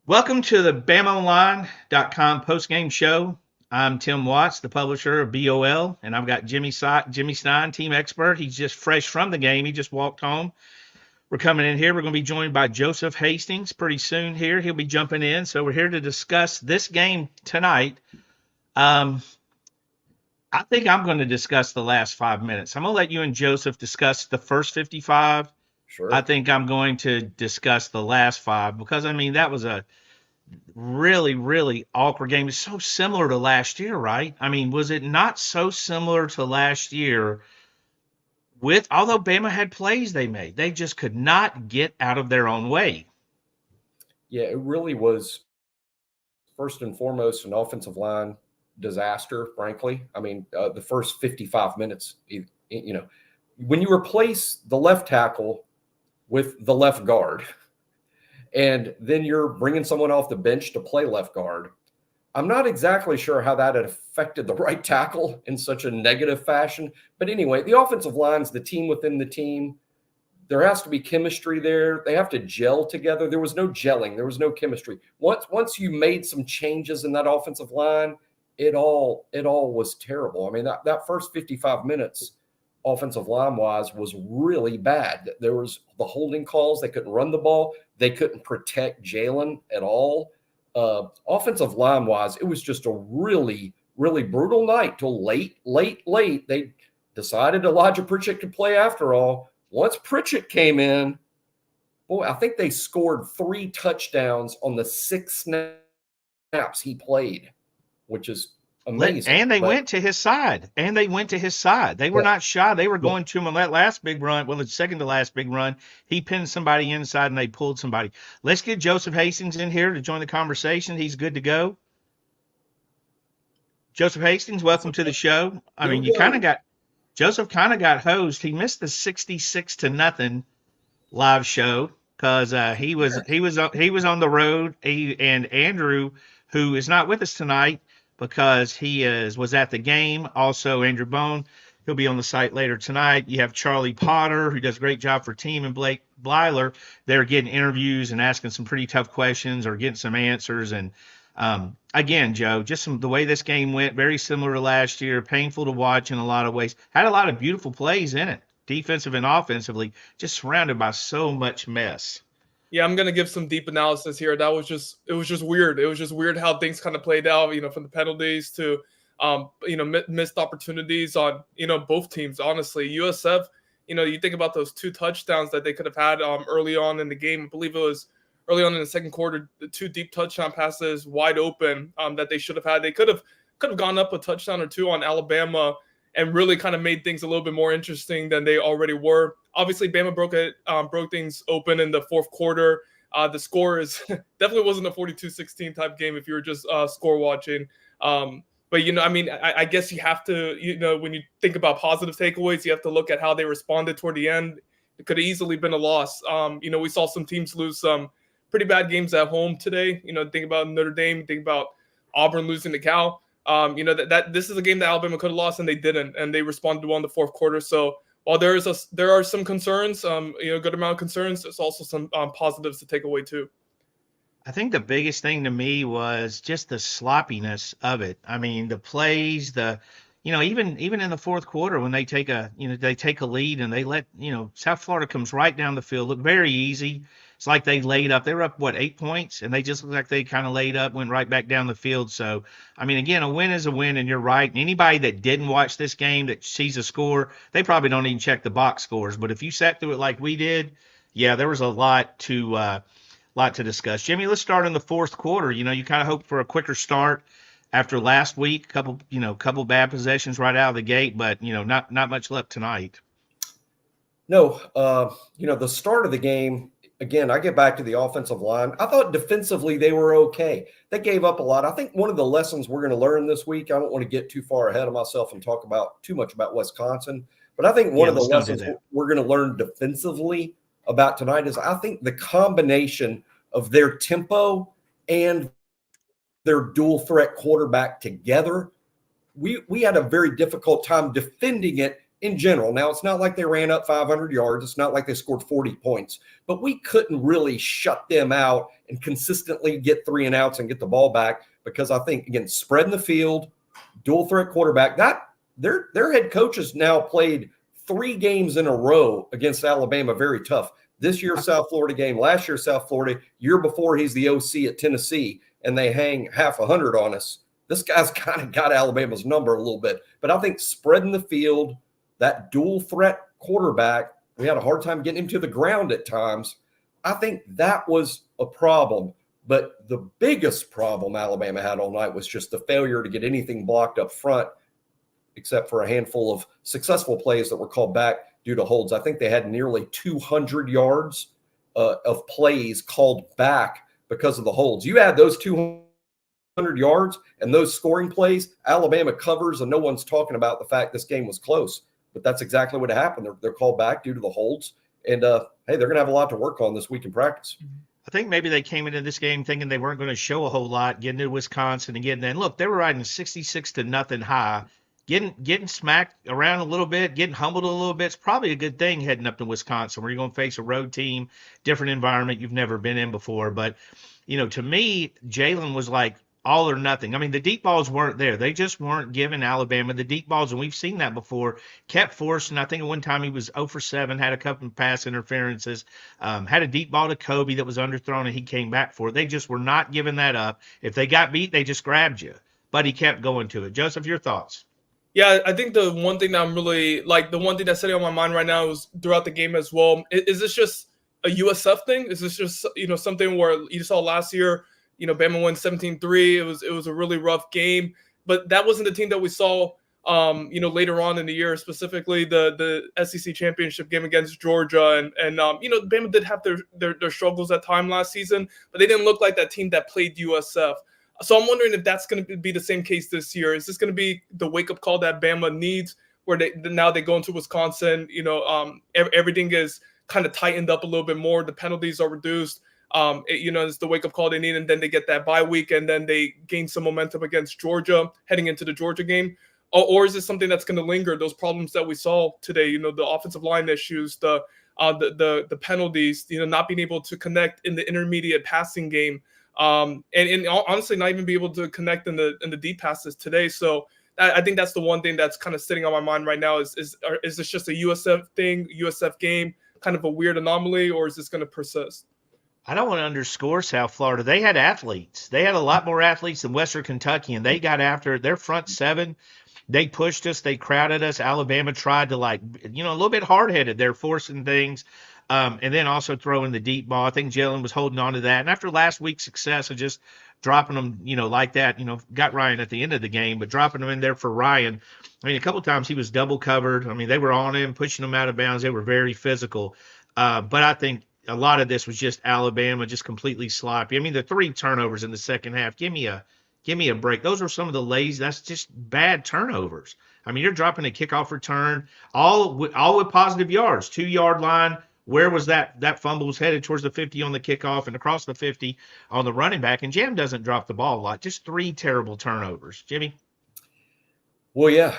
Welcome to the BamaOnline.com postgame show. I'm Tim Watts, the publisher of BOL, and I've got Jimmy Stein, team expert. He's just fresh from the game. He just walked home. We're coming in here. We're going to be joined by Joseph Hastings pretty soon here. He'll be jumping in. So we're here to discuss this game tonight. I think I'm going to discuss the last 5 minutes. I'm going to let you and Joseph discuss the first 55. I Sure. think I'm going to discuss the last five because, that was a really, really awkward game. It's so similar to last year, right? Was it not so similar to last year although Bama had plays they made? They just could not get out of their own way. Yeah, it really was first and foremost an offensive line disaster, frankly. The first 55 minutes, when you replace the left tackle with the left guard, and then you're bringing someone off the bench to play left guard, I'm not exactly sure how that had affected the right tackle in such a negative fashion. But anyway, the offensive line's the team within the team. There has to be chemistry there. They have to gel together. There was no gelling. There was no chemistry. Once you made some changes in that offensive line, it all was terrible. That first 55 minutes, offensive line wise, was really bad. There was the holding calls. They couldn't run the ball. They couldn't protect Jalen at all. Offensive line wise, it was just a really, really brutal night till late. They decided Elijah Pritchett could play after all. Once Pritchett came in, boy, I think they scored 3 touchdowns on the 6 snaps he played, which is amazing. And they went to his side. They were not shy. They were going to him on that last big run. Well, the second to last big run, he pinned somebody inside and they pulled somebody. Let's get Joseph Hastings in here to join the conversation. He's good to go. Joseph Hastings, welcome to the show. Joseph kind of got hosed. He missed the 66-0 live show because he was on the road. And Andrew, who is not with us tonight because he was at the game. Also, Andrew Bone, he'll be on the site later tonight. You have Charlie Potter, who does a great job for team, and Blake Blyler. They're getting interviews and asking some pretty tough questions or getting some answers. And again, Joe, just the way this game went, very similar to last year, painful to watch in a lot of ways. Had a lot of beautiful plays in it, defensive and offensively, just surrounded by so much mess. Yeah, I'm gonna give some deep analysis here. It was just weird. It was just weird how things kind of played out. From the penalties to, missed opportunities on both teams. Honestly, USF. You think about those 2 touchdowns that they could have had early on in the game. I believe it was early on in the second quarter. The 2 deep touchdown passes wide open that they should have had. They could have gone up a touchdown or 2 on Alabama and really kind of made things a little bit more interesting than they already were. Obviously, Bama broke things open in the fourth quarter. The score is definitely wasn't a 42-16 type game if you were just score watching. But I guess you have to, when you think about positive takeaways, you have to look at how they responded toward the end. It could have easily been a loss. We saw some teams lose some pretty bad games at home today. Think about Notre Dame, think about Auburn losing to Cal. That this is a game that Alabama could have lost and they didn't, and they responded well in the fourth quarter. So while there are some concerns, good amount of concerns, there's also some positives to take away too. I think the biggest thing to me was just the sloppiness of it. The plays, even in the fourth quarter when they take a lead and they let, South Florida comes right down the field, look very easy. It's like they laid up. They were up, 8 points, and they just looked like they kind of laid up, went right back down the field. So, again, a win is a win, and you're right. Anybody that didn't watch this game that sees a score, they probably don't even check the box scores. But if you sat through it like we did, yeah, there was a lot to discuss. Jimmy, let's start in the fourth quarter. You kind of hope for a quicker start after last week. Couple bad possessions right out of the gate, but not much left tonight. No, the start of the game. Again, I get back to the offensive line. I thought defensively they were okay. They gave up a lot. I think one of the lessons we're going to learn this week, I don't want to get too far ahead of myself and talk about too much about Wisconsin, but I think one of the lessons we're going to learn defensively about tonight is I think the combination of their tempo and their dual threat quarterback together, we had a very difficult time defending it in general. Now, it's not like they ran up 500 yards. It's not like they scored 40 points, but we couldn't really shut them out and consistently get 3 and outs and get the ball back because I think, again, spreading the field, dual threat quarterback, that their head coaches now played 3 games in a row against Alabama, very tough. This year, South Florida game, last year, South Florida, year before he's the OC at Tennessee, and they hang half 100 on us. This guy's kind of got Alabama's number a little bit. But I think spreading the field, that dual threat quarterback, we had a hard time getting him to the ground at times. I think that was a problem. But the biggest problem Alabama had all night was just the failure to get anything blocked up front, except for a handful of successful plays that were called back due to holds. I think they had nearly 200 yards of plays called back because of the holds. You add those 200 yards and those scoring plays, Alabama covers, and no one's talking about the fact this game was close. But that's exactly what happened. They're called back due to the holds. And, hey, they're going to have a lot to work on this week in practice. I think maybe they came into this game thinking they weren't going to show a whole lot, getting into Wisconsin and getting in. Look, they were riding 66-0 high. Getting smacked around a little bit, getting humbled a little bit, it's probably a good thing heading up to Wisconsin where you're going to face a road team, different environment you've never been in before. But, to me, Jalen was like all or nothing. I mean, the deep balls weren't there. They just weren't giving Alabama the deep balls, and we've seen that before. Kept forcing. I think at one time he was 0 for 7, had a couple of pass interferences, had a deep ball to Kobe that was underthrown, and he came back for it. They just were not giving that up. If they got beat, they just grabbed you. But he kept going to it. Joseph, your thoughts? Yeah, I think the one thing that I'm really the one thing that's sitting on my mind right now is throughout the game as well. Is this just a USF thing? Is this just something where you saw last year? Bama won 17-3. It was a really rough game, but that wasn't the team that we saw. Later on in the year, specifically the SEC championship game against Georgia, and Bama did have their struggles at time last season, but they didn't look like that team that played USF. So I'm wondering if that's going to be the same case this year. Is this going to be the wake-up call that Bama needs, where they go into Wisconsin, everything is kind of tightened up a little bit more. The penalties are reduced. It's the wake-up call they need, and then they get that bye week, and then they gain some momentum against Georgia heading into the Georgia game. Or is this something that's going to linger? Those problems that we saw today, the offensive line issues, the penalties, not being able to connect in the intermediate passing game. And honestly, not even be able to connect in the deep passes today. So I think that's the one thing that's kind of sitting on my mind right now is this just a USF thing, USF game, kind of a weird anomaly, or is this going to persist? I don't want to underscore South Florida. They had athletes. They had a lot more athletes than Western Kentucky, and they got after it. Their front seven. They pushed us. They crowded us. Alabama tried to a little bit hard-headed. They're forcing things. And then also throwing the deep ball. I think Jalen was holding on to that. And after last week's success of just dropping them, like that, got Ryan at the end of the game, but dropping them in there for Ryan. I mean, a couple of times he was double covered. I mean, they were on him, pushing him out of bounds. They were very physical. But I think a lot of this was just Alabama just completely sloppy. I mean, the 3 turnovers in the second half, give me a break. Those are some of the lazy. That's just bad turnovers. I mean, you're dropping a kickoff return, all with positive yards, 2-yard line. Where was that fumble was headed towards the 50 on the kickoff and across the 50 on the running back. And Jam doesn't drop the ball a lot. Just 3 terrible turnovers. Jimmy? Well, yeah.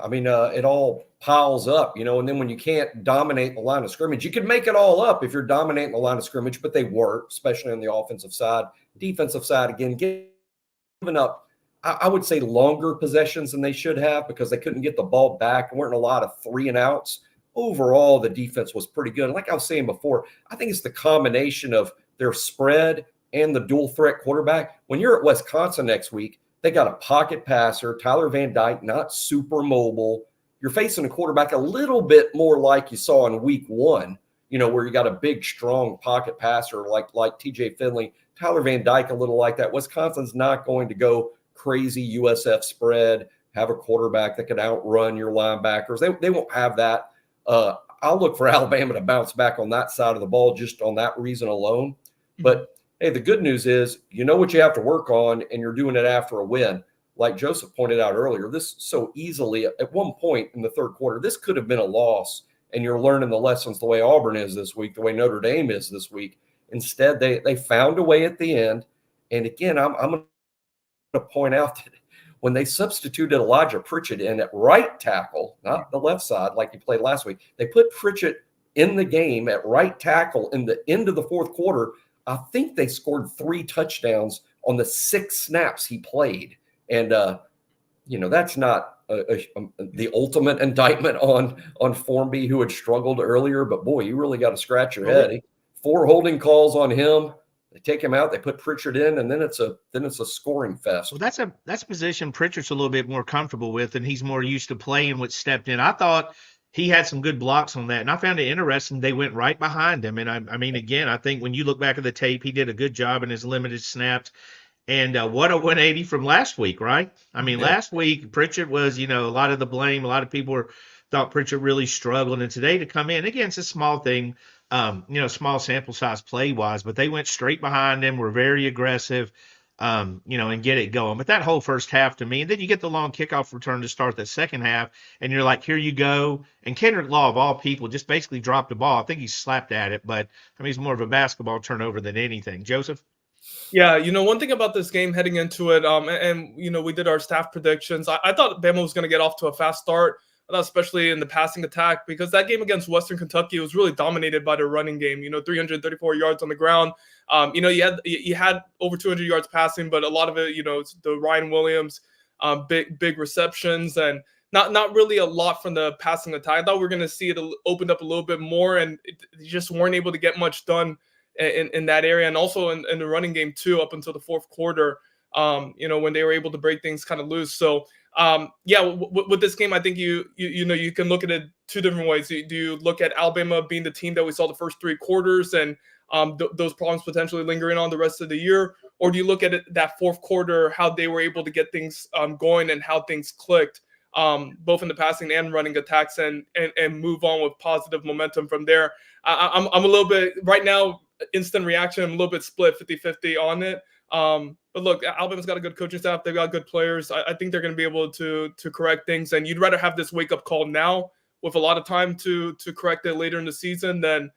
I mean, it all piles up, and then when you can't dominate the line of scrimmage, you can make it all up if you're dominating the line of scrimmage, but they weren't, especially on the offensive side. Defensive side, again, giving up, I would say, longer possessions than they should have because they couldn't get the ball back. There weren't a lot of 3 and outs. Overall, the defense was pretty good. Like I was saying before, I think it's the combination of their spread and the dual threat quarterback. When you're at Wisconsin next week, they got a pocket passer, Tyler Van Dyke, not super mobile. You're facing a quarterback a little bit more like you saw in week 1, where you got a big, strong pocket passer like TJ Finley, Tyler Van Dyke, a little like that. Wisconsin's not going to go crazy USF spread, have a quarterback that can outrun your linebackers. They won't have that. I'll look for Alabama to bounce back on that side of the ball just on that reason alone. But, hey, the good news is you know what you have to work on, and you're doing it after a win. Like Joseph pointed out earlier, this so easily, at one point in the third quarter, this could have been a loss, and you're learning the lessons the way Auburn is this week, the way Notre Dame is this week. Instead, they found a way at the end. And, again, I'm going to point out that when they substituted Elijah Pritchett in at right tackle, not the left side like he played last week, they put Pritchett in the game at right tackle in the end of the fourth quarter. I think they scored 3 touchdowns on the 6 snaps he played. And, that's not the ultimate indictment on Formby, who had struggled earlier. But, boy, you really got to scratch your head. 4 holding calls on him. They take him out. They put Pritchard in, and then it's a scoring fest. Well, that's a position Pritchard's a little bit more comfortable with, and he's more used to playing with stepped in. I thought he had some good blocks on that, and I found it interesting they went right behind him. And I mean, again, I think when you look back at the tape, he did a good job in his limited snaps. And what a 180 from last week, right? I mean, last week Pritchard was, a lot of the blame. A lot of people thought Pritchard really struggled, and today to come in again, it's a small thing, small sample size play wise, but they went straight behind him, were very aggressive. And get it going. But that whole first half to me, and then you get the long kickoff return to start the second half, and you're like, here you go. And Kendrick Law, of all people, just basically dropped the ball. I think he slapped at it, but I mean, he's more of a basketball turnover than anything. Joseph? Yeah, one thing about this game heading into it, and we did our staff predictions. I thought Bama was going to get off to a fast start, especially in the passing attack, because that game against Western Kentucky was really dominated by the running game. 334 yards on the ground. You had over 200 yards passing, but a lot of it, it's the Ryan Williams, big receptions, and not really a lot from the passing attack. I thought we were going to see it opened up a little bit more, and you just weren't able to get much done in that area, and also in the running game too, up until the fourth quarter, when they were able to break things kind of loose. So with this game, I think you can look at it 2 different ways. Do you look at Alabama being the team that we saw the first 3 quarters and those problems potentially lingering on the rest of the year, or do you look at it that fourth quarter, how they were able to get things going and how things clicked, both in the passing and running attacks, and move on with positive momentum from there? I'm a little bit right now. Instant reaction, I'm a little bit split 50-50 on it. But look, Alabama's got a good coaching staff. They've got good players. I think they're going to be able to correct things. And you'd rather have this wake-up call now with a lot of time to correct it later in the season than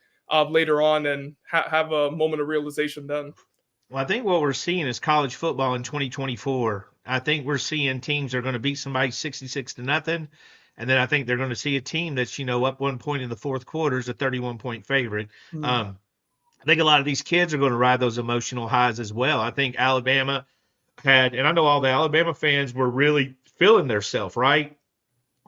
later on and have a moment of realization then. Well, I think what we're seeing is college football in 2024. I think we're seeing teams are going to beat somebody 66-0. And then I think they're going to see a team that's, up 1 point in the fourth quarter is a 31-point favorite. Mm-hmm. I think a lot of these kids are going to ride those emotional highs as well. I think Alabama and I know all the Alabama fans were really feeling themselves, right?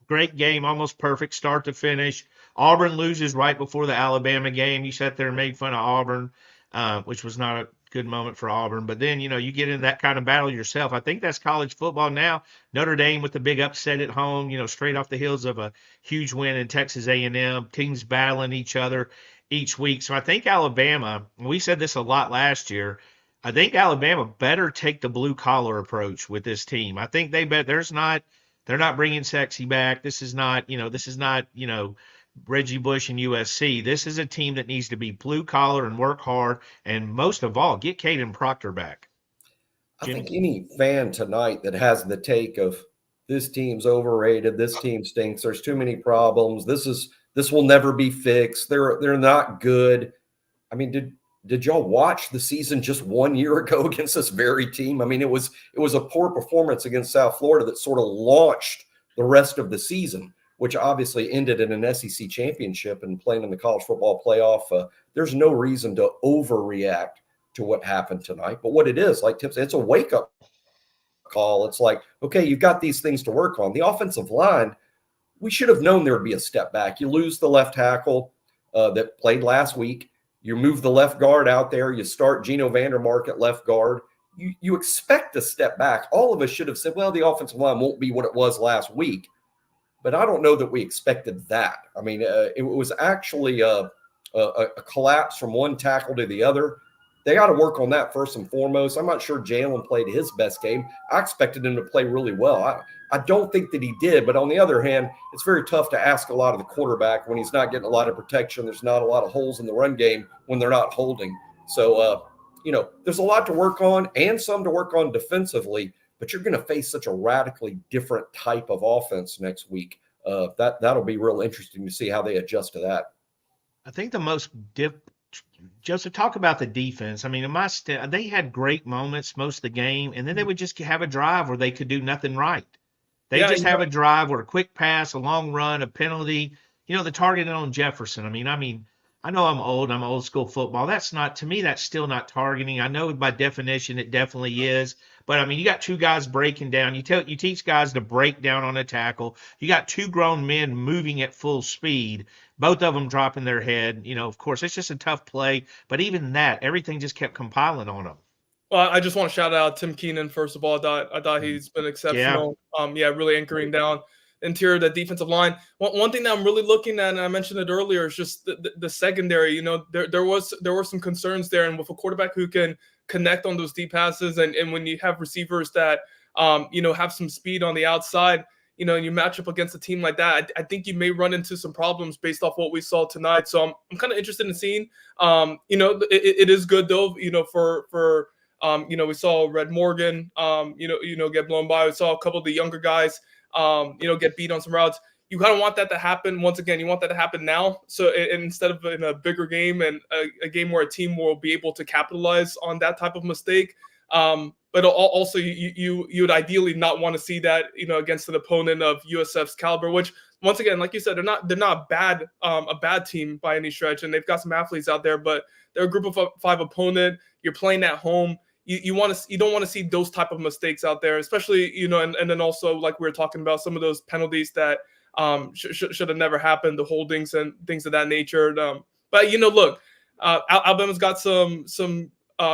Great game, almost perfect start to finish. Auburn loses right before the Alabama game. You sat there and made fun of Auburn, which was not a good moment for Auburn. But then, you get into that kind of battle yourself. I think that's college football now. Notre Dame with the big upset at home, straight off the heels of a huge win in Texas A&M, teams battling each other each week. So I think Alabama, we said this a lot last year, I think Alabama better take the blue collar approach with this team. I think they're not bringing Sexy back. This is not Reggie Bush and USC. This is a team that needs to be blue collar and work hard. And most of all, get Caden Proctor back. I think any fan tonight that has the take of this team's overrated, this team stinks, there's too many problems, this will never be fixed, they're not good. I mean, did y'all watch the season just 1 year ago against this very team? I mean, it was a poor performance against South Florida that sort of launched the rest of the season, which obviously ended in an SEC championship and playing in the college football playoff. There's no reason to overreact to what happened tonight. But what it is, like Tip said, it's a wake-up call. It's like, okay, you've got these things to work on. The offensive line, we should have known there would be a step back. You lose the left tackle that played last week. You move the left guard out there. You start Geno Vandermark at left guard. You expect a step back. All of us should have said, well, the offensive line won't be what it was last week. But I don't know that we expected that. I mean, it was actually a collapse from one tackle to the other. They got to work on that first and foremost. I'm not sure Jalen played his best game. I expected him to play really well. I don't think that he did. But on the other hand, it's very tough to ask a lot of the quarterback when he's not getting a lot of protection. There's not a lot of holes in the run game when they're not holding. So, there's a lot to work on and some to work on defensively. But you're going to face such a radically different type of offense next week. That'll be real interesting to see how they adjust to that. I think the most Joseph, talk about the defense. I mean, they had great moments most of the game, and then they would just have a drive where they could do nothing right. They Yeah, just have a drive where a quick pass, a long run, a penalty. The targeting on Jefferson. I know I'm old school football. That's not, to me, that's still not targeting. I know by definition it definitely is. But you got two guys breaking down. You teach guys to break down on a tackle. You got two grown men moving at full speed, both of them dropping their head. Of course, it's just a tough play. But even that, everything just kept compiling on them. Well, I just want to shout out Tim Keenan first of all. I thought he's been exceptional. Yeah, really anchoring down interior the defensive line. One thing that I'm really looking at, and I mentioned it earlier, is just the secondary. There were some concerns there, and with a quarterback who can connect on those deep passes, and when you have receivers that have some speed on the outside, and you match up against a team like that, I think you may run into some problems based off what we saw tonight. So I'm kind of interested in seeing. It is good though. For we saw Red Morgan, get blown by. We saw a couple of the younger guys, get beat on some routes. You kind of want that to happen. Once again, you want that to happen now. So instead of in a bigger game and a game where a team will be able to capitalize on that type of mistake. But also you would ideally not want to see that, against an opponent of USF's caliber, which once again, like you said, they're not a bad team by any stretch. And they've got some athletes out there, but they're a group of 5 opponent. You're playing at home. You don't want to see those type of mistakes out there, especially, and then also like we were talking about some of those penalties that should have never happened, the holdings and things of that nature. But look, Alabama's got some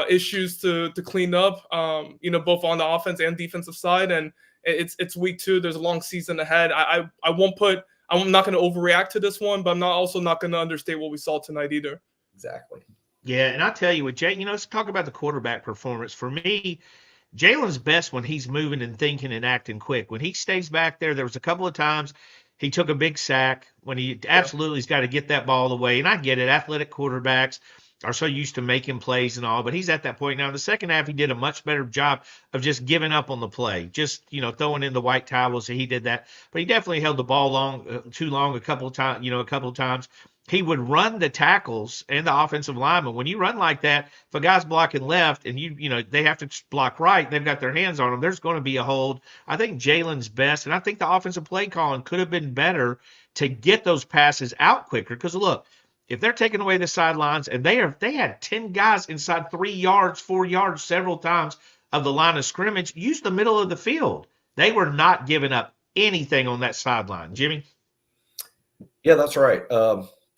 issues to clean up, both on the offense and defensive side, and it's week 2. There's a long season ahead. I'm not going to overreact to this one, but I'm also not going to understate what we saw tonight either. Exactly. Yeah, and I'll tell you what, Jay, let's talk about the quarterback performance. For me, Jalen's best when he's moving and thinking and acting quick. When he stays back there was a couple of times he took a big sack when he absolutely has got to get that ball away. And I get it. Athletic quarterbacks are so used to making plays and all, but he's at that point now. In the second half, he did a much better job of just giving up on the play, just, throwing in the white towels. So he did that, but he definitely held the ball too long a couple of times. He would run the tackles and the offensive linemen. When you run like that, if a guy's blocking left and they have to block right, they've got their hands on them, there's going to be a hold. I think Jalen's best, and I think the offensive play calling could have been better to get those passes out quicker. Because look, if they're taking away the sidelines and they had 10 guys inside 3 yards, 4 yards several times of the line of scrimmage, use the middle of the field. They were not giving up anything on that sideline. Jimmy? Yeah, that's right.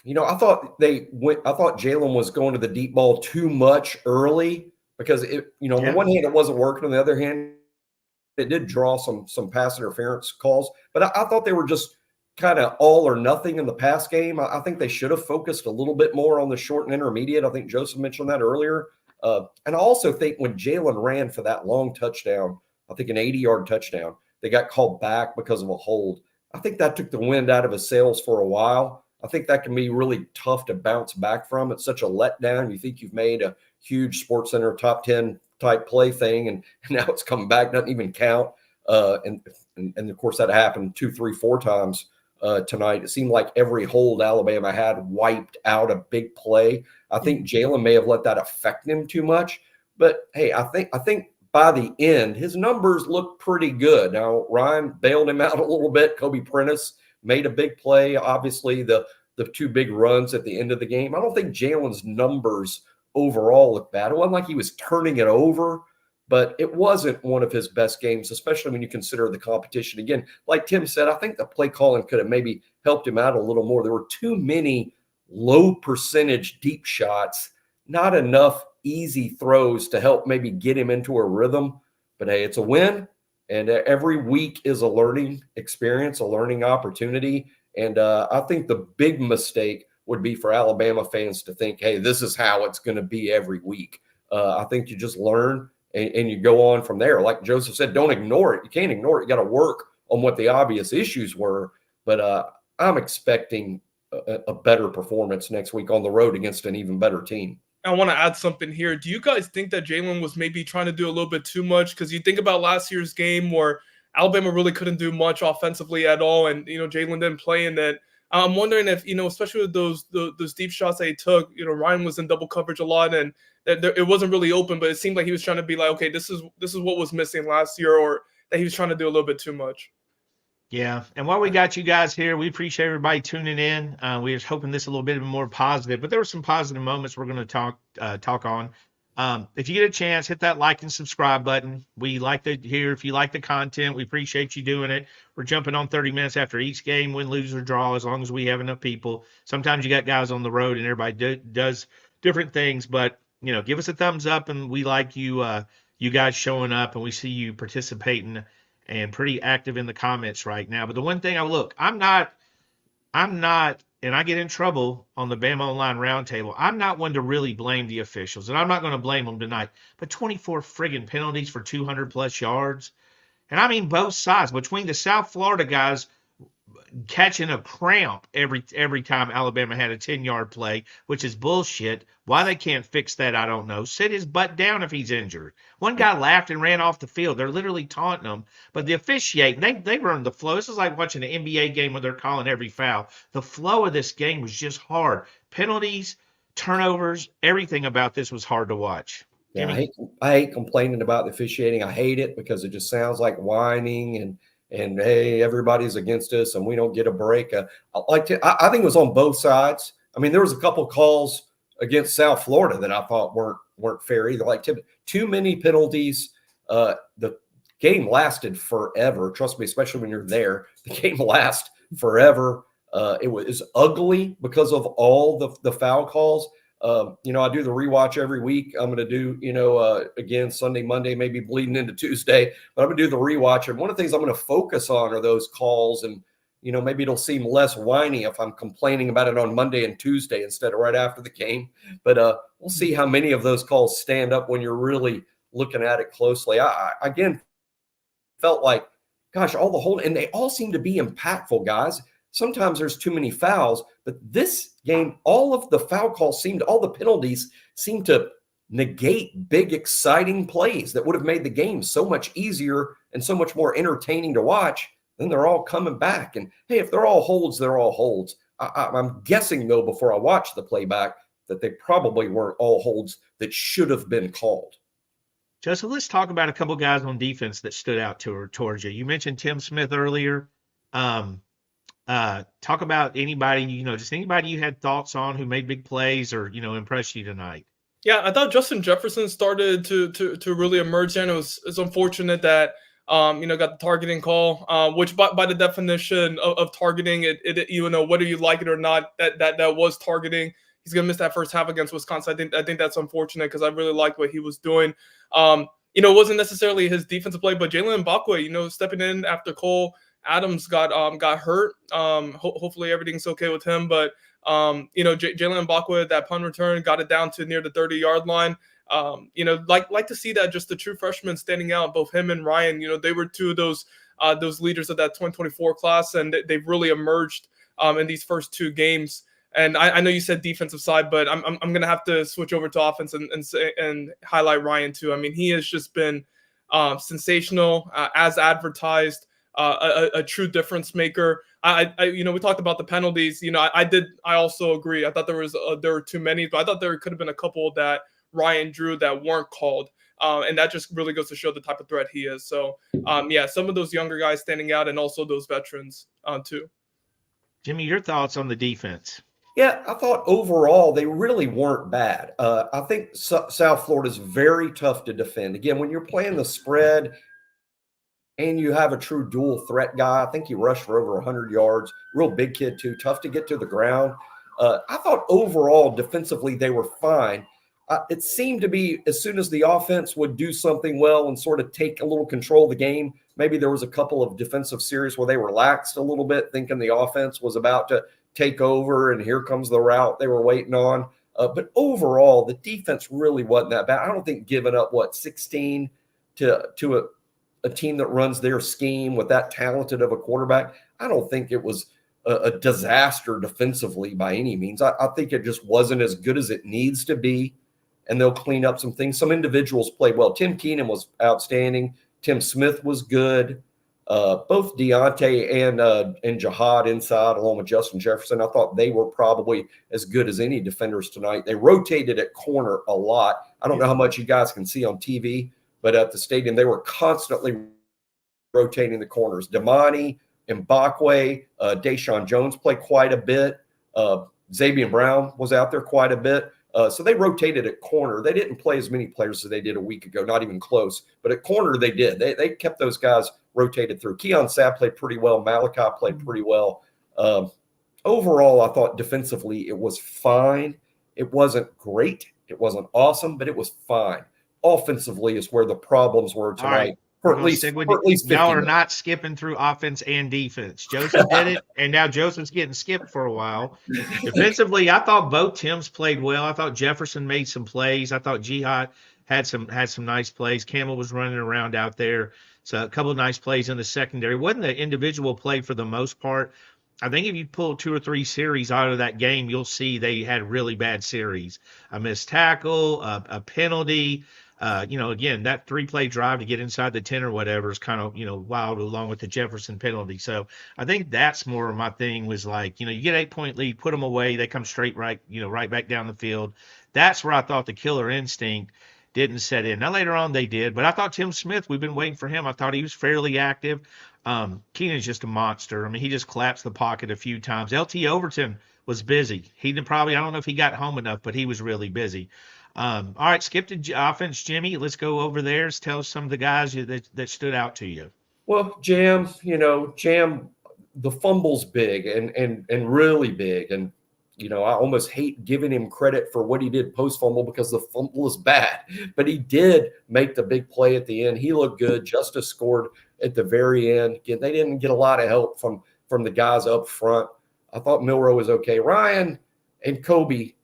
I thought Jalen was going to the deep ball too much early because on the one hand it wasn't working, on the other hand it did draw some pass interference calls. But I thought they were just kind of all or nothing in the pass game. I think they should have focused a little bit more on the short and intermediate. I think Joseph mentioned that earlier. And I also think when Jalen ran for that long touchdown, I think an 80-yard touchdown, they got called back because of a hold. I think that took the wind out of his sails for a while. I think that can be really tough to bounce back from. It's such a letdown. You think you've made a huge SportsCenter top 10 type play thing, and now it's coming back, doesn't even count. And of course, that happened 2, 3, 4 times tonight. It seemed like every hold Alabama had wiped out a big play. I think Jalen may have let that affect him too much. But hey, I think by the end, his numbers look pretty good. Now, Ryan bailed him out a little bit. Kobe Prentice made a big play. Obviously, the 2 big runs at the end of the game. I don't think Jalen's numbers overall look bad. It wasn't like he was turning it over, but it wasn't one of his best games, especially when you consider the competition. Again, like Tim said, I think the play calling could have maybe helped him out a little more. There were too many low percentage deep shots, not enough easy throws to help maybe get him into a rhythm. But hey, it's a win. And every week is a learning experience, a learning opportunity. And I think the big mistake would be for Alabama fans to think, hey, this is how it's going to be every week. I think you just learn and you go on from there. Like Joseph said, don't ignore it. You can't ignore it. You got to work on what the obvious issues were. But I'm expecting a better performance next week on the road against an even better team. I want to add something here. Do you guys think that Jalen was maybe trying to do a little bit too much? Because you think about last year's game where Alabama really couldn't do much offensively at all, and Jalen didn't play in that. I'm wondering if, especially with those deep shots that he took, Ryan was in double coverage a lot, and it wasn't really open, but it seemed like he was trying to be like, okay, this is what was missing last year, or that he was trying to do a little bit too much. Yeah, and while we got you guys here, we appreciate everybody tuning in. We were hoping this a little bit more positive, but there were some positive moments we're going to talk on. If you get a chance, hit that like and subscribe button. We like to hear if you like the content. We appreciate you doing it. We're jumping on 30 minutes after each game, win, lose, or draw, as long as we have enough people. Sometimes you got guys on the road and everybody does different things, but give us a thumbs up, and we like you guys showing up, and we see you participating and pretty active in the comments right now. But the one thing I'm not, and I get in trouble on the Bama Online Roundtable. I'm not one to really blame the officials, and I'm not going to blame them tonight. But 24 friggin' penalties for 200 plus yards, and I mean both sides. Between the South Florida guys catching a cramp every time Alabama had a 10-yard play, which is bullshit. Why they can't fix that, I don't know. Sit his butt down if he's injured. One guy laughed and ran off the field. They're literally taunting him. But the officiating, they run the flow. This is like watching an NBA game where they're calling every foul. The flow of this game was just hard. Penalties, turnovers, everything about this was hard to watch. Yeah, I hate complaining about the officiating. I hate it because it just sounds like whining and hey, everybody's against us and we don't get a break. I think it was on both sides. I mean, there was a couple calls against South Florida that I thought weren't fair either. Like too many penalties. The game lasted forever. Trust me, especially when you're there. The game lasts forever. It was ugly because of all the foul calls. I do the rewatch every week. I'm going to do, again, Sunday, Monday, maybe bleeding into Tuesday, but I'm going to do the rewatch. And one of the things I'm going to focus on are those calls. And, maybe it'll seem less whiny if I'm complaining about it on Monday and Tuesday instead of right after the game. But we'll see how many of those calls stand up when you're really looking at it closely. I again, felt like, gosh, all the hold, and they all seem to be impactful, guys. Sometimes there's too many fouls, but this game, all of the foul calls all the penalties seem to negate big, exciting plays that would have made the game so much easier and so much more entertaining to watch. Then they're all coming back. And hey, if they're all holds, they're all holds. I'm guessing, though, before I watch the playback, that they probably weren't all holds that should have been called. Joseph, let's talk about a couple guys on defense that stood out towards you. You mentioned Tim Smith earlier. Talk about anybody, just anybody you had thoughts on who made big plays or, impressed you tonight. Yeah, I thought Justin Jefferson started to really emerge, and it's unfortunate that got the targeting call, which by the definition of targeting, it whether you like it or not, that was targeting. He's gonna miss that first half against Wisconsin. I think that's unfortunate because I really liked what he was doing. It wasn't necessarily his defensive play, but Jalen Mbakwe, stepping in after Cole Adams got hurt. Hopefully everything's okay with him. But Jalen Mbakwe, that punt return, got it down to near the 30-yard line. Like to see that, just the true freshmen standing out, both him and Ryan. They were two of those leaders of that 2024 class, and they've really emerged in these first two games. And I know you said defensive side, but I'm gonna have to switch over to offense and highlight Ryan too. I mean, he has just been sensational, as advertised. A true difference maker. We talked about the penalties. I also agree. I thought there were too many, but I thought there could have been a couple that Ryan drew that weren't called, and that just really goes to show the type of threat he is. So, some of those younger guys standing out, and also those veterans too. Jimmy, your thoughts on the defense? Yeah, I thought overall they really weren't bad. I think South Florida is very tough to defend. Again, when you're playing the spread and you have a true dual threat guy, I think he rushed for over 100 yards. Real big kid, too. Tough to get to the ground. I thought overall defensively they were fine. It seemed to be as soon as the offense would do something well and sort of take a little control of the game, maybe there was a couple of defensive series where they relaxed a little bit, thinking the offense was about to take over and here comes the route they were waiting on. But overall, the defense really wasn't that bad. I don't think giving up, 16 to a team that runs their scheme with that talented of a quarterback, I don't think it was a disaster defensively by any means. I think it just wasn't as good as it needs to be, and they'll clean up some things. Some individuals played well. Tim Keenan was outstanding. Tim Smith was good. Both Deontay and Jihad inside, along with Justin Jefferson, I thought they were probably as good as any defenders tonight. They rotated at corner a lot. I don't know how much you guys can see on TV, but at the stadium, they were constantly rotating the corners. Damani, Mbakwe, Deshaun Jones played quite a bit. Xavier Brown was out there quite a bit. So they rotated at corner. They didn't play as many players as they did a week ago, not even close. But at corner, they did. They kept those guys rotated through. Keon Sabb played pretty well. Malachi played pretty well. Overall, I thought defensively it was fine. It wasn't great. It wasn't awesome, but it was fine. Offensively is where the problems were tonight. Right. For at least 50 y'all are minutes. not skipping through offense and defense. Joseph did it, and now Joseph's getting skipped for a while. Defensively, I thought both Tims played well. I thought Jefferson made some plays. I thought Jihad had some nice plays. Campbell was running around out there. So a couple of nice plays in the secondary. It wasn't an individual play for the most part. I think if you pull 2 or 3 series out of that game, you'll see they had really bad series. A missed tackle, a penalty. Again, that 3-play drive to get inside the 10 or whatever is kind of, wild along with the Jefferson penalty. So I think that's more of my thing was like, you get 8-point lead, put them away. They come straight right back down the field. That's where I thought the killer instinct didn't set in. Now later on they did, but I thought Tim Smith, we've been waiting for him. I thought he was fairly active. Keenan's just a monster. I mean, he just collapsed the pocket a few times. LT Overton was busy. I don't know if he got home enough, but he was really busy. All right, skip to offense, Jimmy. Let's go over there. Tell us some of the guys that stood out to you. Well, Jam, the fumble's big and really big. And, I almost hate giving him credit for what he did post-fumble because the fumble is bad. But he did make the big play at the end. He looked good. Justice scored at the very end. Again, they didn't get a lot of help from the guys up front. I thought Milroe was okay. Ryan and Kobe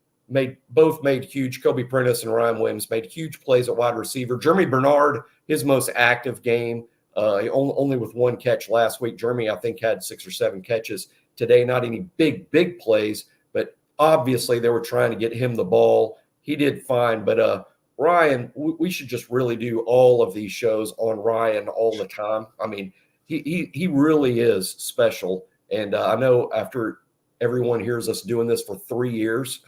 both made huge. Kobe Prentice and Ryan Williams made huge plays at wide receiver. Jeremy Bernard, his most active game, only with 1 catch last week. Jeremy, I think, had 6 or 7 catches today. Not any big plays, but obviously they were trying to get him the ball. He did fine, but Ryan, we should just really do all of these shows on Ryan all the time. I mean, he really is special, and I know after everyone hears us doing this for 3 years,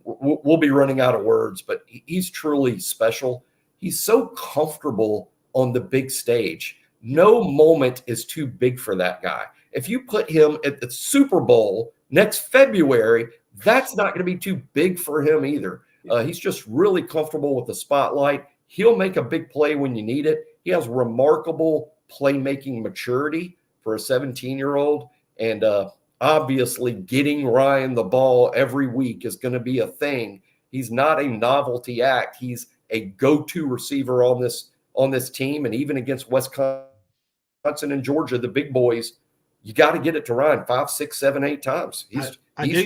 we'll be running out of words, but he's truly special. He's so comfortable on the big stage. No moment is too big for that guy. If you put him at the Super Bowl next February, that's not going to be too big for him either. He's just really comfortable with the spotlight. He'll make a big play when you need it. He has remarkable playmaking maturity for a 17-year-old, and obviously getting Ryan the ball every week is going to be a thing. He's not a novelty act. He's a go-to receiver on this team, and even against Wisconsin and Georgia, the big boys, you got to get it to Ryan 5, 6, 7, 8 times. He's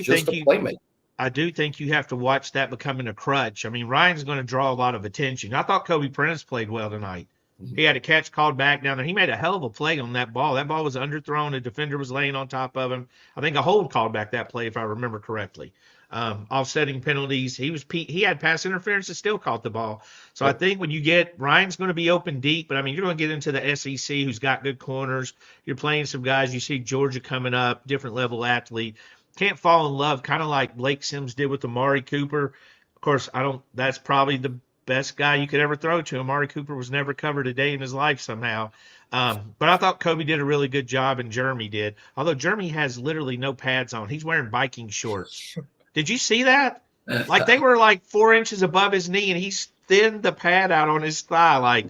just a playmaker. I do think you have to watch that becoming a crutch. I mean, Ryan's going to draw a lot of attention. I thought Kobe Prentice played well tonight. He had a catch called back down there. He made a hell of a play on that ball. That ball was underthrown. The defender was laying on top of him. I think a hold called back that play, if I remember correctly. Offsetting penalties. He had pass interference and still caught the ball. So I think when you get Ryan's going to be open deep, but I mean, you're going to get into the SEC who's got good corners. You're playing some guys. You see Georgia coming up, different level athlete. Can't fall in love, kind of like Blake Sims did with Amari Cooper. Of course, that's probably the best guy you could ever throw to. Amari Cooper was never covered a day in his life somehow. But I thought Kobe did a really good job, and Jeremy did. Although Jeremy has literally no pads on. He's wearing biking shorts. Did you see that? Like they were like 4 inches above his knee, and he's thinned the pad out on his thigh. Like,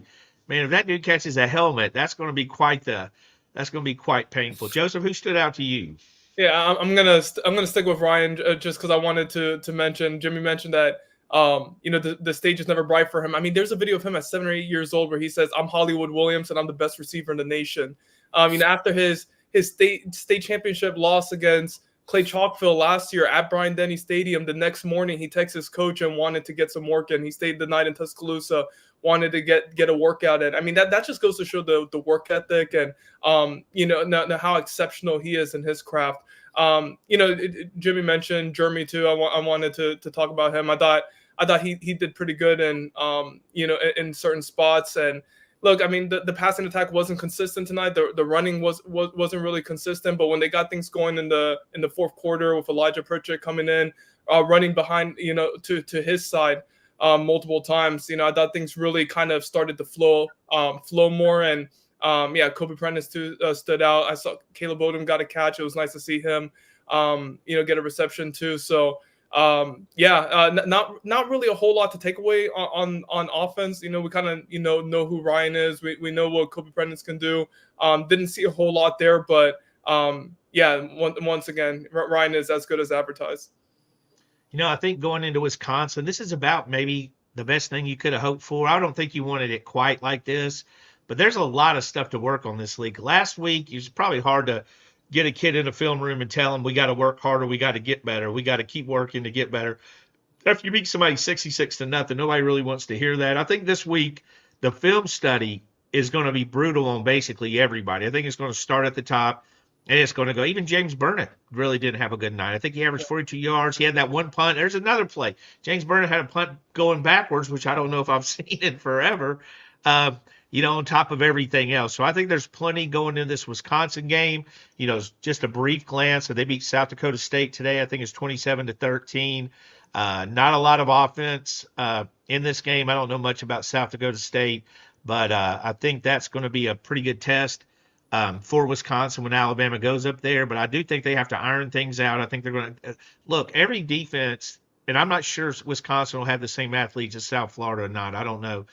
man, if that dude catches a helmet, that's going to be quite painful. Joseph, who stood out to you? Yeah, I'm gonna stick with Ryan just because I wanted to mention. Jimmy mentioned that the stage is never bright for him. I mean, there's a video of him at 7 or 8 years old where he says, "I'm Hollywood Williams and I'm the best receiver in the nation." After his state championship loss against Clay Chalkville last year at Bryant-Denny Stadium, the next morning he texts his coach and wanted to get some work in. He stayed the night in Tuscaloosa, wanted to get a workout in. I mean, that just goes to show the work ethic and how exceptional he is in his craft. Jimmy mentioned Jeremy too. I wanted to talk about him. I thought he did pretty good in certain spots, and look, I mean, the passing attack wasn't consistent tonight. The running wasn't really consistent. But when they got things going in the fourth quarter with Elijah Pritchett coming in, running behind, to his side multiple times, I thought things really kind of started to flow more. And Kobe Prentice too stood out. I saw Caleb Odom got a catch. It was nice to see him, get a reception too. So. Not really a whole lot to take away on offense. We kind of know who Ryan is. We know what Kobe Prentice can do. Didn't see a whole lot there, but once again, Ryan is as good as advertised. I think going into Wisconsin, this is about maybe the best thing you could have hoped for. I don't think you wanted it quite like this, but there's a lot of stuff to work on this league. Last week, it was probably hard to get a kid in a film room and tell them we got to work harder, we got to get better, we got to keep working to get better. After you beat somebody 66-0, nobody really wants to hear that. I think this week the film study is going to be brutal on basically everybody. I think it's going to start at the top, and it's going to go. Even James Burnett really didn't have a good night. I think he averaged 42 yards. He had that one punt. There's another play. James Burnett had a punt going backwards, which I don't know if I've seen in forever. On top of everything else. So I think there's plenty going in this Wisconsin game. Just a brief glance. So they beat South Dakota State today. I think it's 27-13. Not a lot of offense in this game. I don't know much about South Dakota State, but I think that's going to be a pretty good test for Wisconsin when Alabama goes up there. But I do think they have to iron things out. I think they're going to look every defense, and I'm not sure Wisconsin will have the same athletes as South Florida or not. I don't know.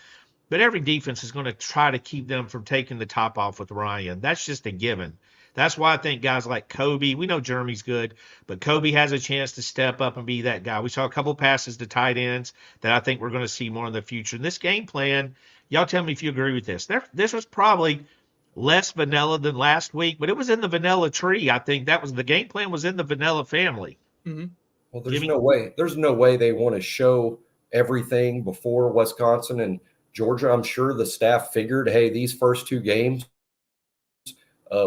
But every defense is going to try to keep them from taking the top off with Ryan. That's just a given. That's why I think guys like Kobe, we know Jeremy's good, but Kobe has a chance to step up and be that guy. We saw a couple passes to tight ends that I think we're going to see more in the future. And this game plan, y'all tell me if you agree with this. This was probably less vanilla than last week, but it was in the vanilla tree. I think the game plan was in the vanilla family. Mm-hmm. Well, there's no way they want to show everything before Wisconsin and Georgia. I'm sure the staff figured, hey, these first two games,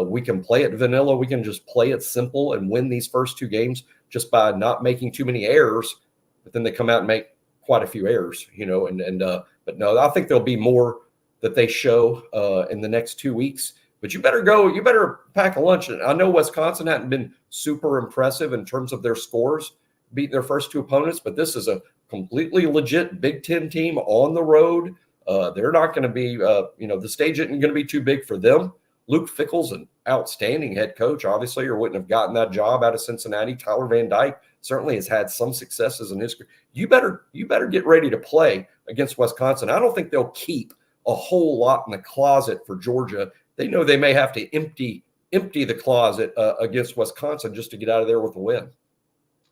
we can play it vanilla. We can just play it simple and win these first two games just by not making too many errors. But then they come out and make quite a few errors, but no, I think there'll be more that they show in the next 2 weeks. But you better pack a lunch. And I know Wisconsin hadn't been super impressive in terms of their scores, beat their first two opponents, but this is a completely legit Big Ten team on the road. They're not going to be, the stage isn't going to be too big for them. Luke Fickell's an outstanding head coach, obviously, or wouldn't have gotten that job out of Cincinnati. Tyler Van Dyke certainly has had some successes in his career. You better get ready to play against Wisconsin. I don't think they'll keep a whole lot in the closet for Georgia. They know they may have to empty the closet against Wisconsin just to get out of there with a win.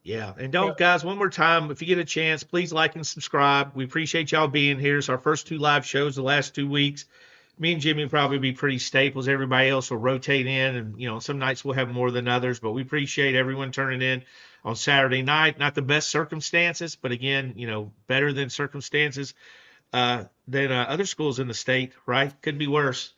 Yeah, and guys, one more time, if you get a chance, please like and subscribe. We appreciate y'all being here. It's our first two live shows the last 2 weeks. Me and Jimmy will probably be pretty staples. Everybody else will rotate in, and some nights we'll have more than others. But we appreciate everyone turning in on Saturday night. Not the best circumstances, but again, better than circumstances than other schools in the state. Right? Could be worse.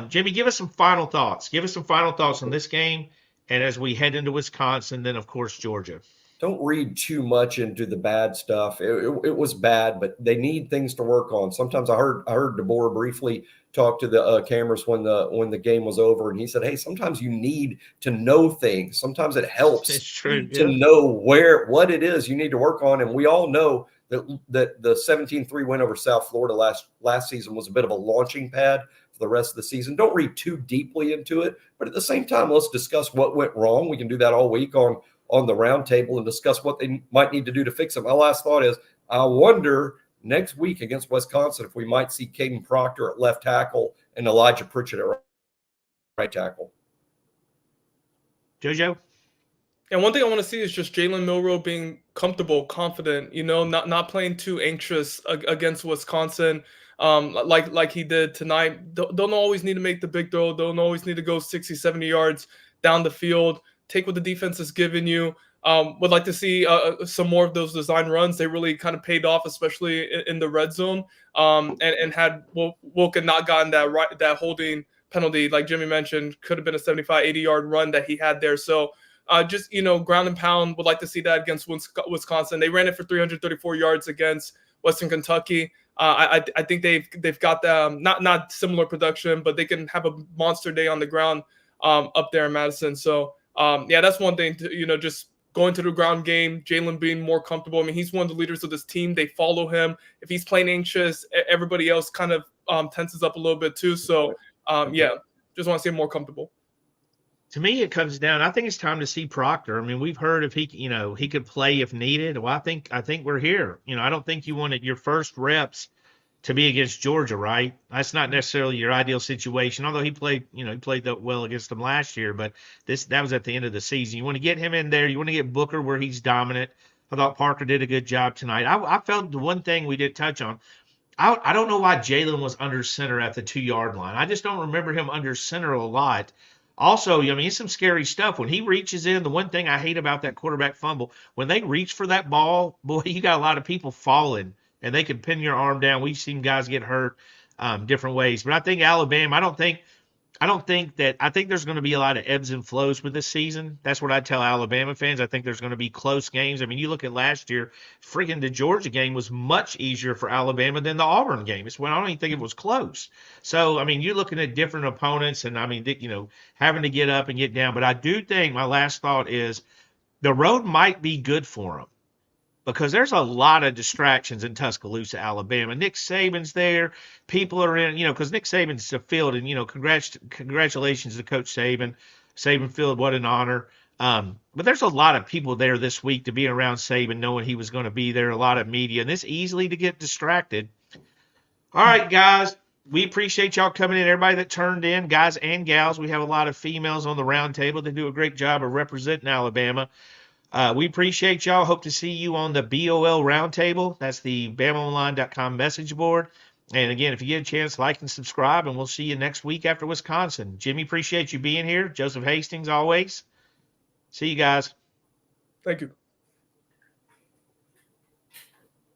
Jimmy, give us some final thoughts. Give us some final thoughts on this game, and as we head into Wisconsin, then of course Georgia. Don't read too much into the bad stuff. It was bad, but they need things to work on. Sometimes I heard DeBoer briefly talk to the cameras when the game was over, and he said, "Hey, sometimes you need to know things. Sometimes it helps to know what it is you need to work on." And we all know that the 17-3 win over South Florida last season was a bit of a launching pad for the rest of the season. Don't read too deeply into it, but at the same time, let's discuss what went wrong. We can do that all week on the round table and discuss what they might need to do to fix it. My last thought is, I wonder next week against Wisconsin if we might see Caden Proctor at left tackle and Elijah Pritchett at right tackle. JoJo? And one thing I want to see is just Jalen Milroe being comfortable, confident, not playing too anxious against Wisconsin, like he did tonight. Don't always need to make the big throw. Don't always need to go 60, 70 yards down the field. Take what the defense has given you. Would like to see some more of those design runs. They really kind of paid off, especially in the red zone. And had Wilken not gotten that holding penalty, like Jimmy mentioned, could have been a 75, 80-yard run that he had there. So just ground and pound. Would like to see that against Wisconsin. They ran it for 334 yards against Western Kentucky. I think they've got not similar production, but they can have a monster day on the ground up there in Madison. So yeah, that's one thing to, just going to the ground game, Jalen being more comfortable. I mean, he's one of the leaders of this team. They follow him. If he's playing anxious, everybody else kind of tenses up a little bit too. So yeah, just want to see him more comfortable. To me, it comes down. I think it's time to see Proctor. I mean, we've heard if he could play if needed. Well, I think we're here. I don't think you wanted your first reps to be against Georgia, right? That's not necessarily your ideal situation. Although he played well against them last year, but that was at the end of the season. You want to get him in there. You want to get Booker where he's dominant. I thought Parker did a good job tonight. I felt the one thing we did touch on. I don't know why Jalen was under center at the 2-yard line. I just don't remember him under center a lot. Also, I mean, it's some scary stuff. When he reaches in, the one thing I hate about that quarterback fumble, when they reach for that ball, boy, you got a lot of people falling, and they can pin your arm down. We've seen guys get hurt different ways. But I think Alabama, I think there's going to be a lot of ebbs and flows with this season. That's what I tell Alabama fans. I think there's going to be close games. I mean, you look at last year, freaking the Georgia game was much easier for Alabama than the Auburn game. It's when I don't even think it was close. So, I mean, you're looking at different opponents, and I mean, having to get up and get down. But I do think my last thought is the road might be good for them, because there's a lot of distractions in Tuscaloosa, Alabama. Nick Saban's there. People are in, because Nick Saban's the field, and, congratulations to Coach Saban. Saban Field, what an honor. But there's a lot of people there this week to be around Saban, knowing he was going to be there, a lot of media, and it's easily to get distracted. All right, guys, we appreciate y'all coming in, everybody that turned in, guys and gals. We have a lot of females on the round table that do a great job of representing Alabama. We appreciate y'all. Hope to see you on the BOL Roundtable. That's the BamaOnline.com message board. And again, if you get a chance, like and subscribe, and we'll see you next week after Wisconsin. Jimmy, appreciate you being here. Joseph Hastings, always. See you guys. Thank you.